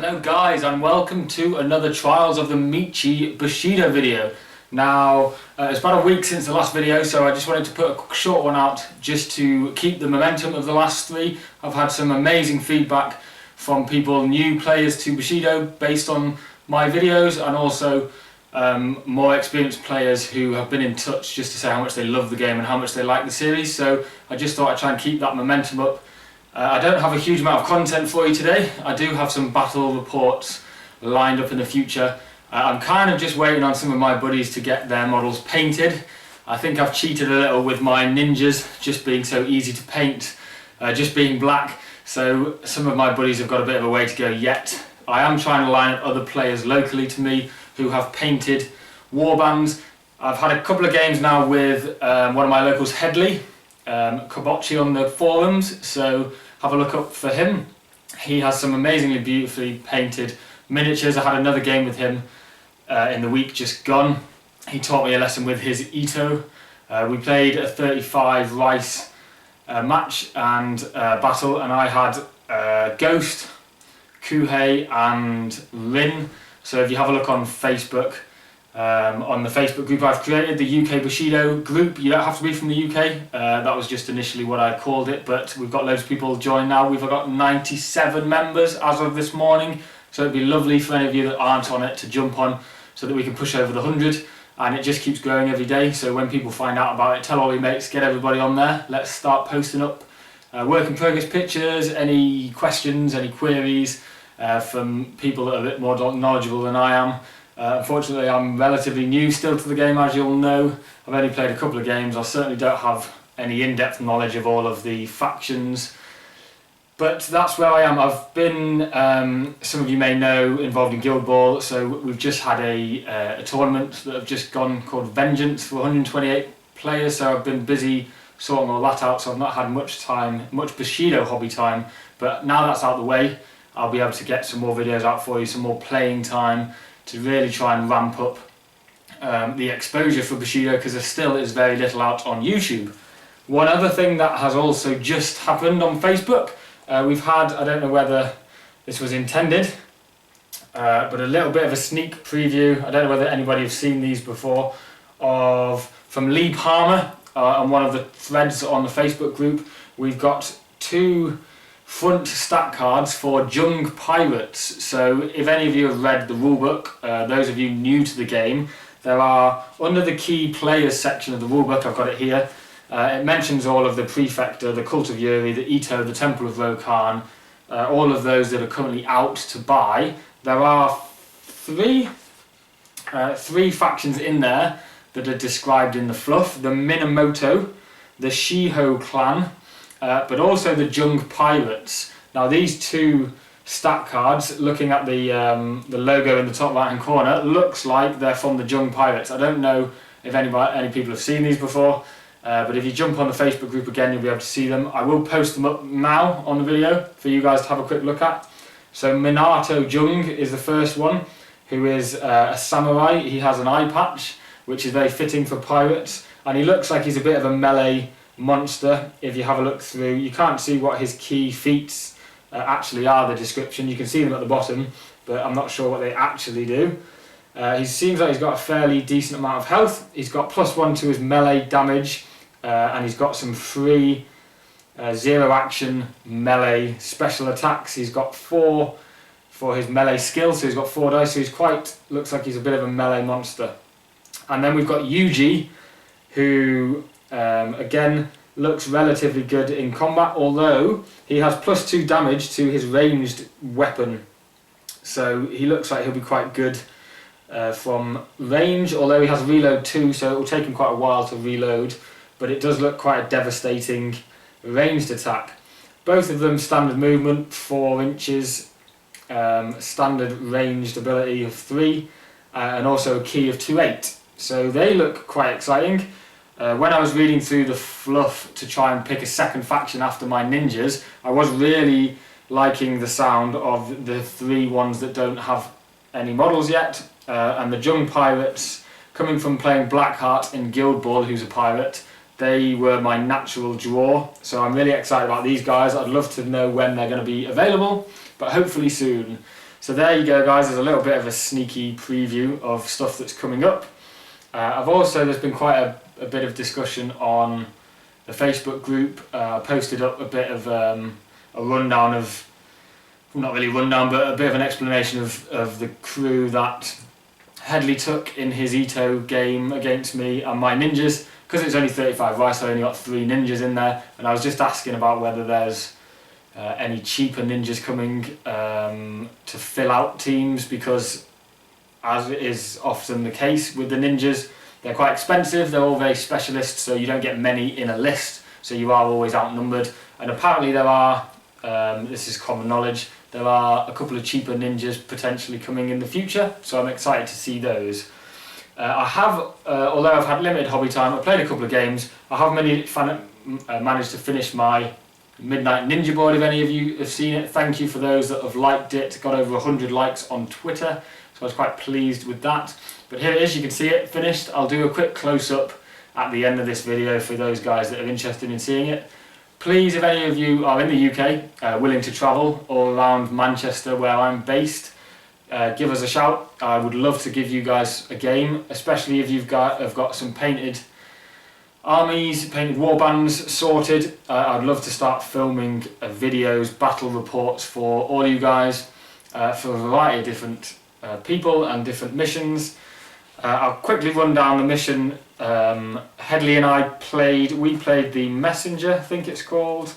Hello guys, and welcome to another Trials of the Michi Bushido video. Now, it's about a week since the last video, so I just wanted to put a short one out just to keep the momentum of the last three. I've had some amazing feedback from people, new players to Bushido, based on my videos, and also more experienced players who have been in touch just to say how much they love the game and how much they like the series. So I just thought I'd try and keep that momentum up. I don't have a huge amount of content for you today. I do have some battle reports lined up in the future. I'm kind of just waiting on some of my buddies to get their models painted. I think I've cheated a little with my ninjas just being so easy to paint, just being black. So some of my buddies have got a bit of a way to go yet. I am trying to line up other players locally to me who have painted warbands. I've had a couple of games now with one of my locals, Headley, Koketsu on the forums, so have a look up for him. He has some amazingly beautifully painted miniatures. I had another game with him in the week just gone. He taught me a lesson with his Ito. We played a 35 rice match and battle, and I had Ghost, Kuhei and Rin. So if you have a look on Facebook, on the Facebook group I've created, the UK Bushido group, you don't have to be from the UK, that was just initially what I called it, but we've got loads of people join now. We've got 97 members as of this morning, so it'd be lovely for any of you that aren't on it to jump on so that we can push over the 100, and it just keeps growing every day. So when people find out about it, tell all your mates, get everybody on there. Let's start posting up work in progress pictures, any questions, any queries from people that are a bit more knowledgeable than I am. Unfortunately, I'm relatively new still to the game, as you'll know. I've only played a couple of games. I certainly don't have any in-depth knowledge of all of the factions. But that's where I am. I've been, some of you may know, involved in Guild Ball. So we've just had a tournament that have just gone called Vengeance for 128 players. So I've been busy sorting all that out. So I've not had much Bushido hobby time. But now that's out of the way, I'll be able to get some more videos out for you, some more playing time, to really try and ramp up the exposure for Bushido, because there still is very little out on YouTube. One other thing that has also just happened on Facebook, we've had, I don't know whether this was intended, but a little bit of a sneak preview, I don't know whether anybody has seen these before, from Lee Palmer on one of the threads on the Facebook group. We've got two front stat cards for Jung Pirates. So if any of you have read the rulebook, those of you new to the game, there are, under the key players section of the rulebook, I've got it here, it mentions all of the Prefector, the Cult of Yuri, the Ito, the Temple of Rokan, all of those that are currently out to buy. There are three factions in there that are described in the fluff: the Minamoto, the Shiho clan, but also the Jung Pirates. Now these two stat cards, looking at the logo in the top right hand corner, looks like they're from the Jung Pirates. I don't know if any people have seen these before, but if you jump on the Facebook group again, you'll be able to see them. I will post them up now on the video for you guys to have a quick look at. So Minato Jung is the first one, who is a samurai. He has an eye patch, which is very fitting for pirates, and he looks like he's a bit of a melee monster. If you have a look through, you can't see what his key feats actually are, the description. You can see them at the bottom, but I'm not sure what they actually do. He seems like he's got a fairly decent amount of health. He's got +1 to his melee damage, and he's got some free zero action melee special attacks. He's got 4 for his melee skill, so he's got 4 dice, so looks like he's a bit of a melee monster. And then we've got Yuji, who again looks relatively good in combat, although he has +2 damage to his ranged weapon, so he looks like he'll be quite good from range, although he has reload too, so it will take him quite a while to reload, but it does look quite a devastating ranged attack. Both of them standard movement 4 inches, standard ranged ability of 3, and also a key of 2/8, so they look quite exciting. When I was reading through the fluff to try and pick a second faction after my ninjas, I was really liking the sound of the 3 ones that don't have any models yet, and the Jung Pirates, coming from playing Blackheart in Guild Ball, who's a pirate, they were my natural draw, so I'm really excited about these guys. I'd love to know when they're going to be available, but hopefully soon. So there you go, guys. There's a little bit of a sneaky preview of stuff that's coming up. There's been quite a bit of discussion on the Facebook group. I posted up a bit of a rundown of, not really rundown, but a bit of an explanation of the crew that Headley took in his Ito game against me and my ninjas. Because it's only 35 rice, I only got 3 ninjas in there, and I was just asking about whether there's any cheaper ninjas coming to fill out teams, because as is often the case with the ninjas, they're quite expensive, they're all very specialist, so you don't get many in a list, so you are always outnumbered. And apparently there are, this is common knowledge, there are a couple of cheaper ninjas potentially coming in the future, so I'm excited to see those. I have, although I've had limited hobby time, I played a couple of games. I have managed to finish my Midnight Ninja board, if any of you have seen it. Thank you for those that have liked it. Got over 100 likes on Twitter, so I was quite pleased with that. But here it is, you can see it finished. I'll do a quick close-up at the end of this video for those guys that are interested in seeing it. Please, if any of you are in the UK, willing to travel all around Manchester where I'm based, give us a shout. I would love to give you guys a game, especially if you've have got some painted armies, painted warbands sorted. I'd love to start filming videos, battle reports for all you guys, for a variety of different people and different missions. I'll quickly run down the mission. Headley and I played the Messenger, I think it's called.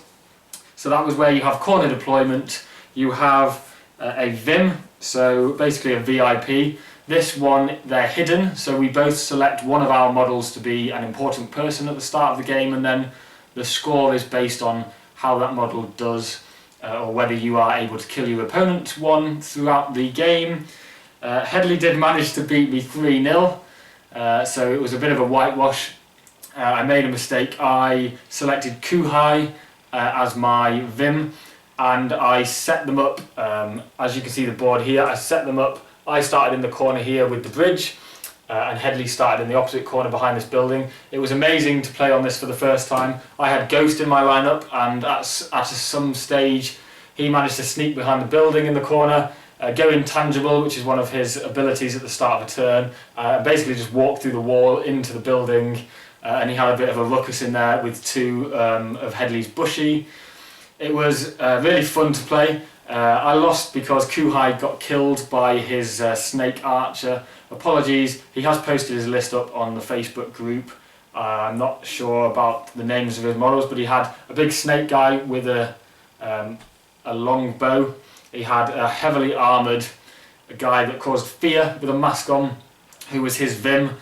So that was where you have corner deployment, you have a Vim, so basically a VIP. This one, they're hidden, so we both select one of our models to be an important person at the start of the game, and then the score is based on how that model does, or whether you are able to kill your opponent one throughout the game. Headley did manage to beat me 3-0, so it was a bit of a whitewash. I made a mistake. I selected Kuhai as my Vim, and I set them up, as you can see the board here, I set them up. I started in the corner here with the bridge, and Headley started in the opposite corner behind this building. It was amazing to play on this for the first time. I had Ghost in my lineup, and at some stage he managed to sneak behind the building in the corner, go intangible, which is one of his abilities at the start of a turn, basically just walk through the wall into the building, and he had a bit of a ruckus in there with 2 of Headley's Bushi. It was really fun to play. I lost because Kuhai got killed by his snake archer. Apologies, he has posted his list up on the Facebook group. I'm not sure about the names of his models, but he had a big snake guy with a long bow. He had a heavily armoured guy that caused fear with a mask on, who was his Vim.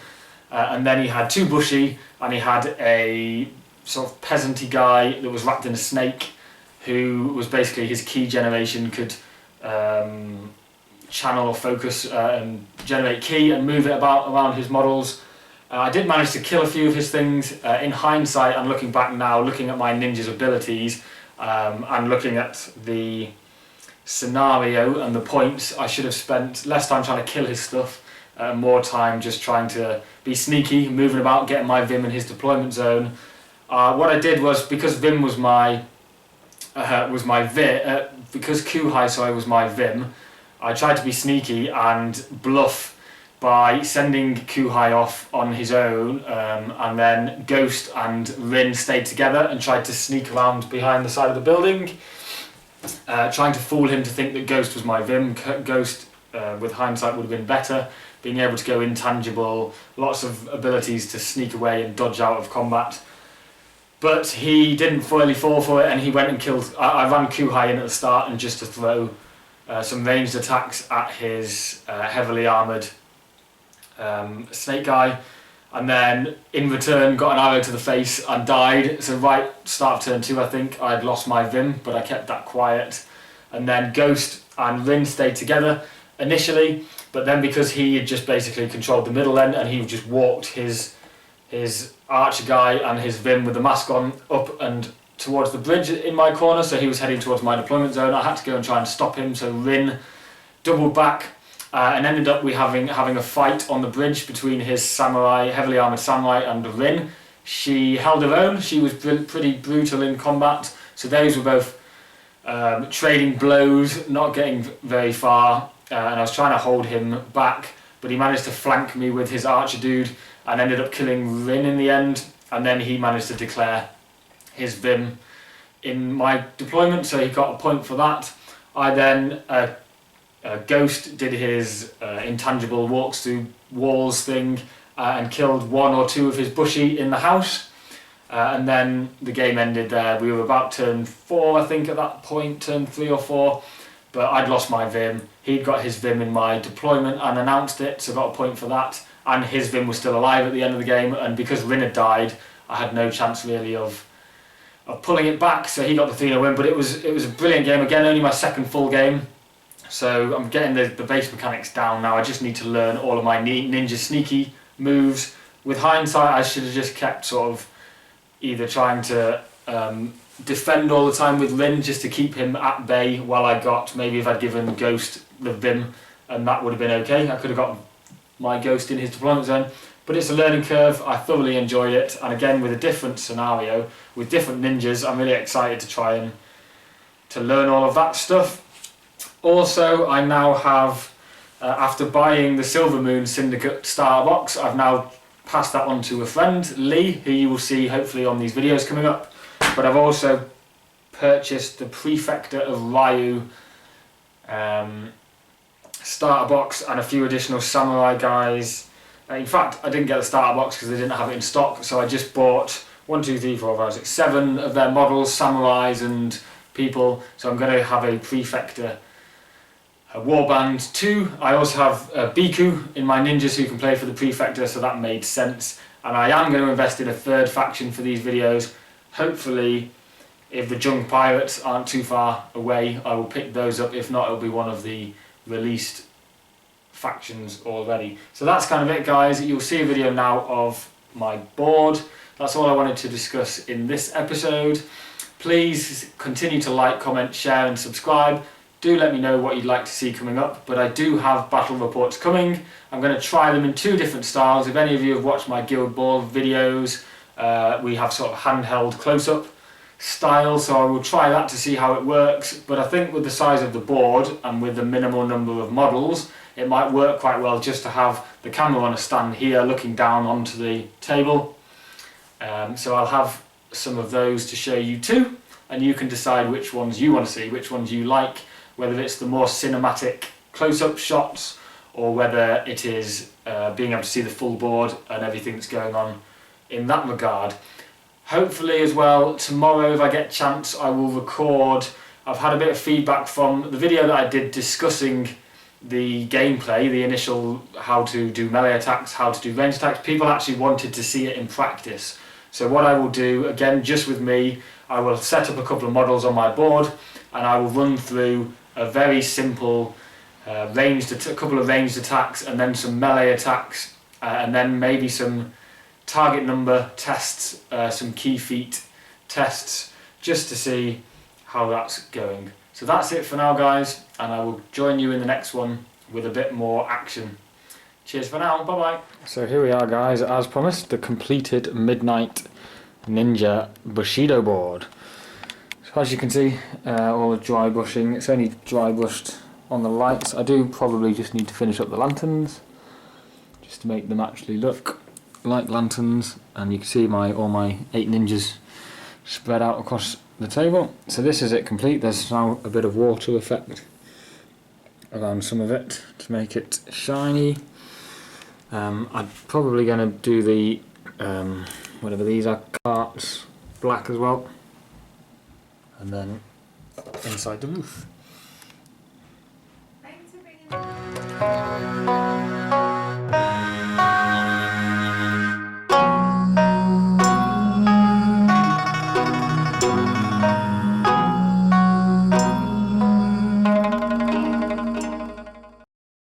And then he had 2 Bushi, and he had a sort of peasanty guy that was wrapped in a snake, who was basically his key generation, could channel or focus and generate key and move it about around his models. I did manage to kill a few of his things. In hindsight, and looking back now, looking at my ninja's abilities and looking at the scenario and the points, I should have spent less time trying to kill his stuff, more time just trying to be sneaky, moving about, getting my Vim in his deployment zone. What I did was, because Vim was my because Kuhai was my Vim, I tried to be sneaky and bluff by sending Kuhai off on his own, and then Ghost and Rin stayed together and tried to sneak around behind the side of the building, trying to fool him to think that Ghost was my Vim. Ghost, with hindsight, would have been better, being able to go intangible, lots of abilities to sneak away and dodge out of combat. But he didn't really fall for it, and he went and killed. I ran Kuhai in at the start, and just to throw some ranged attacks at his heavily armoured snake guy, and then in return got an arrow to the face and died. So right start of turn 2, I think I'd lost my Vim, but I kept that quiet. And then Ghost and Rin stayed together initially, but then because he had just basically controlled the middle end, and he just walked his archer guy and his Vim with the mask on up and towards the bridge in my corner, so he was heading towards my deployment zone. I had to go and try and stop him, so Rin doubled back, and ended up having a fight on the bridge between his samurai, heavily armoured samurai, and Rin. She held her own. She was pretty brutal in combat, so those were both trading blows, not getting very far, and I was trying to hold him back, but he managed to flank me with his archer dude and ended up killing Rin in the end, and then he managed to declare his Vim in my deployment, so he got a point for that. I then, Ghost did his intangible walks through walls thing and killed 1 or 2 of his Bushi in the house, and then the game ended there. We were about turn 4 I think at that point, turn 3 or 4, but I'd lost my Vim. He'd got his Vim in my deployment and announced it, so got a point for that, and his Vim was still alive at the end of the game, and because Rin had died I had no chance really of pulling it back, so he got the 3-0 win. But it was a brilliant game. Again, only my second full game, so I'm getting the base mechanics down now. I just need to learn all of my ninja sneaky moves. With hindsight, I should have just kept sort of either trying to defend all the time with Rin just to keep him at bay while I got, maybe if I'd given Ghost the Vim, and that would have been okay. I could have got my Ghost in his deployment zone. But it's a learning curve. I thoroughly enjoyed it, and again with a different scenario, with different ninjas, I'm really excited to try and to learn all of that stuff. Also, I now have, after buying the Silver Moon Syndicate starter box, I've now passed that on to a friend, Lee, who you will see hopefully on these videos coming up. But I've also purchased the Prefector of Ryu starter box and a few additional samurai guys. In fact, I didn't get the starter box because they didn't have it in stock, so I just bought 1, 2, 3, 4, 5, 6, 7 of their models, samurais and people. So I'm going to have a Prefector, a Warband 2. I also have a Biku in my ninjas who can play for the Prefector, so that made sense. And I am going to invest in a 3rd faction for these videos. Hopefully, if the Jung Pirates aren't too far away, I will pick those up. If not, it'll be one of the released factions already. So that's kind of it, guys. You'll see a video now of my board. That's all I wanted to discuss in this episode. Please continue to like, comment, share and subscribe. Do let me know what you'd like to see coming up, but I do have battle reports coming. I'm going to try them in 2 different styles. If any of you have watched my Guild Ball videos, we have sort of handheld close-up style, so I will try that to see how it works. But I think with the size of the board and with the minimal number of models, it might work quite well just to have the camera on a stand here looking down onto the table. So I'll have some of those to show you too, and you can decide which ones you want to see, which ones you like, whether it's the more cinematic close-up shots or whether it is being able to see the full board and everything that's going on in that regard. Hopefully as well, tomorrow if I get a chance I will record. I've had a bit of feedback from the video that I did discussing the gameplay, the initial how to do melee attacks, how to do range attacks. People actually wanted to see it in practice. So what I will do, again just with me, I will set up a couple of models on my board and I will run through a very simple a couple of ranged attacks and then some melee attacks and then maybe some target number tests, some key feat tests, just to see how that's going. So that's it for now, guys, and I will join you in the next one with a bit more action. Cheers for now, bye bye. So here we are, guys, as promised, the completed Midnight Ninja Bushido board. So as you can see, all the dry brushing, it's only dry brushed on the lights. I do probably just need to finish up the lanterns, just to make them actually look like lanterns, and you can see all my 8 ninjas spread out across the table. So this is it complete. There's now a bit of water effect around some of it to make it shiny. I'm probably going to do the whatever these are, carts, black as well, and then inside the roof.